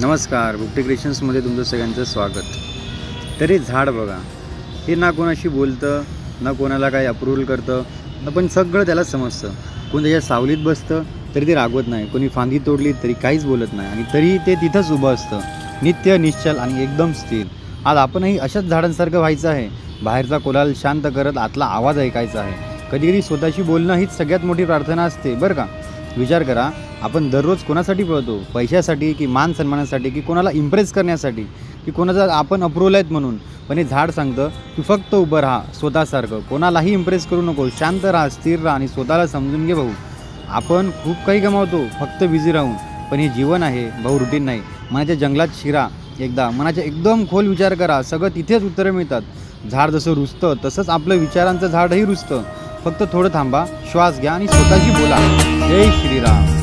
नमस्कार, बुकटी क्रिएशन्समध्ये तुमचं सगळ्यांचं स्वागत. तरी झाड बघा, हे ना कोणाशी बोलतं, ना कोणाला काही अप्रूव्हल करतं, पण सगळं त्याला समजतं. कोण त्याच्या सावलीत बसतं तरी ते रागवत नाही, कोणी फांदी तोडली तरी काहीच बोलत नाही आणि तरी ते तिथंच उभं असतं, नित्य निश्चल आणि एकदम स्थिर. आज आपणही अशाच झाडांसारखं व्हायचं आहे. बाहेरचा कोलाहल शांत करत आतला आवाज ऐकायचा आहे. कधी कधी स्वतःशी बोलणं हीच सगळ्यात मोठी प्रार्थना असते बरं का. विचार करा, आपण दररोज कोणासाठी पळतो? पैशासाठी की मान सन्मानासाठी की कोणाला इम्प्रेस करण्यासाठी की कोणाचा आपण अप्रूव्हल आहेत म्हणून? पण हे झाड सांगतं की फक्त उभं राहा स्वतःसारखं, कोणालाही इम्प्रेस करू नको, शांत राहा, स्थिर राहा आणि स्वतःला समजून घे. भाऊ, आपण खूप काही गमावतो फक्त बिझी राहून, पण हे जीवन आहे भाऊ, रुटीन नाही. मनाच्या जंगलात शिरा एकदा, मनाच्या एकदम खोल विचार करा, सगळं तिथेच उत्तरं मिळतात. झाड जसं रुजतं तसंच आपलं विचारांचं झाडही रुजतं. फक्त थोडं थांबा, श्वास घ्या आणि स्वतःशी बोला. जय श्रीराम.